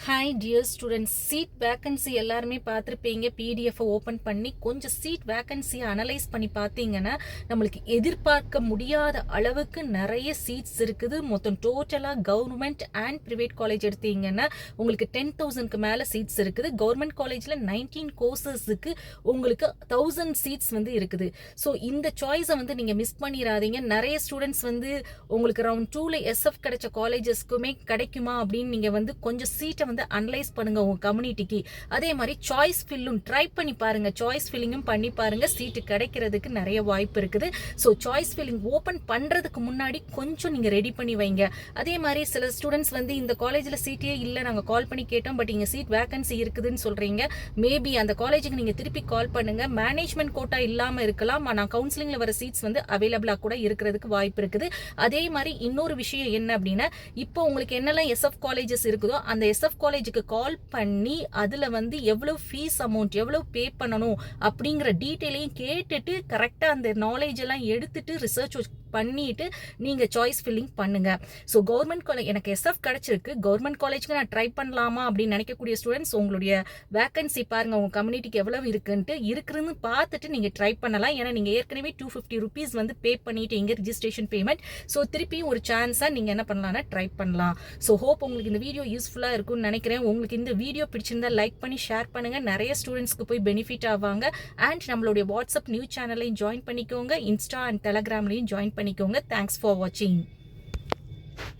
Hi dear students, seat vacancy எல்லாருமே பார்த்துருப்பீங்க. PDF open பண்ணி கொஞ்சம் சீட் வேக்கன்சியை அனலைஸ் பண்ணி பார்த்தீங்கன்னா நம்மளுக்கு எதிர்பார்க்க முடியாத அளவுக்கு நிறைய சீட்ஸ் இருக்குது. மொத்தம் டோட்டலாக கவர்மெண்ட் அண்ட் ப்ரைவேட் காலேஜ் எடுத்தீங்கன்னா உங்களுக்கு 10,000க்கு மேலே சீட்ஸ் இருக்குது. கவர்மெண்ட் காலேஜில் 19 கோர்சஸுக்கு உங்களுக்கு 1000 சீட்ஸ் இருக்குது. ஸோ இந்த சாய்ஸை நீங்கள் மிஸ் பண்ணிடாதீங்க. நிறைய ஸ்டூடெண்ட்ஸ் உங்களுக்கு ரவுண்ட் 2ல எஸ்எஃப் கிடைச்ச காலேஜஸ்க்குமே கிடைக்குமா அப்படின்னு நீங்கள் கொஞ்சம் சீட்டை அனலைஸ் பண்ணுங்க உங்க கம்யூனிட்டிக்கு. அதே மாதிரி சாய்ஸ் ஃபில்லும் ட்ரை பண்ணி பாருங்க. சாய்ஸ் ஃபில்லிங்கும் பண்ணி பாருங்க. சீட்டு கிடைக்கிறதுக்கு நிறைய வாய்ப்பு இருக்குது. ஸோ சாய்ஸ் ஃபில்லிங் ஓப்பன் பண்றதுக்கு முன்னாடி கொஞ்சம் நீங்க ரெடி பண்ணி வைங்க. அதே மாதிரி சில ஸ்டூடெண்ட்ஸ் இந்த காலேஜ்ல சீட்டே இல்லை, நாங்க கால் பண்ணி கேட்டோம், பட் இங்க சீட் வேகன்சி இருக்குதுன்னு சொல்றீங்க. மேபி அந்த காலேஜுக்கு நீங்க திருப்பி கால் பண்ணுங்க. மேனேஜ்மெண்ட் கோட்டா இல்லாம இருக்கலாம், ஆனா கவுன்சிலிங்ல வர சீட்ஸ் அவைலபிளா கூட இருக்கிறதுக்கு வாய்ப்பு இருக்குது. அதே மாதிரி இன்னொரு விஷயம் என்ன அப்படின்னா, இப்போ உங்களுக்கு என்னெல்லாம் எஸ்எஃப் காலேஜஸ் இருக்குதோ அந்த எஸ்எஃப் காலேஜுக்கு கால் பண்ணி அதுல எவ்வளவு ஃபீஸ் அமௌண்ட் எவ்வளவு பே பண்ணணும் அப்படிங்கிற டீட்டெயிலையும் கேட்டுட்டு கரெக்டா அந்த நாலேஜ் எல்லாம் எடுத்துட்டு ரிசர்ச் பண்ணிட்டு நீங்க சாய்ஸ் ஃபில்லிங் பண்ணுங்க. ஸோ கவர்மெண்ட் காலேஜ் எனக்கு எஸ்எஃப் கிடைச்சிருக்கு, கவர்மெண்ட் காலேஜ்க்கு நான் ட்ரை பண்ணலாமா அப்படின்னு நினைக்கக்கூடிய ஸ்டூடெண்ட்ஸ் உங்களுடைய வேகன்சி பாருங்க, உங்க கம்யூனிட்டிக்கு எவ்வளவு இருக்குன்னு பார்த்துட்டு நீங்க ட்ரை பண்ணலாம். ஏன்னா நீங்க ஏற்கனவே 250 ருபீஸ் பே பண்ணிட்டு இங்க ரிஜிஸ்ட்ரேஷன் பேமெண்ட். ஸோ திருப்பியும் ஒரு சான்ஸா நீங்க என்ன பண்ணலாம்னா ட்ரை பண்ணலாம். ஸோ ஹோப் உங்களுக்கு இந்த வீடியோ யூஸ்ஃபுல்லா இருக்கும்னு நினைக்கிறேன். உங்களுக்கு இந்த வீடியோ பிடிச்சிருந்தா லைக் பண்ணி ஷேர் பண்ணுங்க. நிறைய ஸ்டூடெண்ட்ஸ்க்கு போய் பெனிஃபிட் ஆவாங்க. அண்ட் நம்மளுடைய வாட்ஸ்அப் நியூஸ் சேனலையும் ஜாயின் பண்ணிக்கோங்க. இன்ஸ்டா அண்ட் டெலகிராம்லையும் ஜாயின் பண்ணிக்கோங்க. Thanks for watching.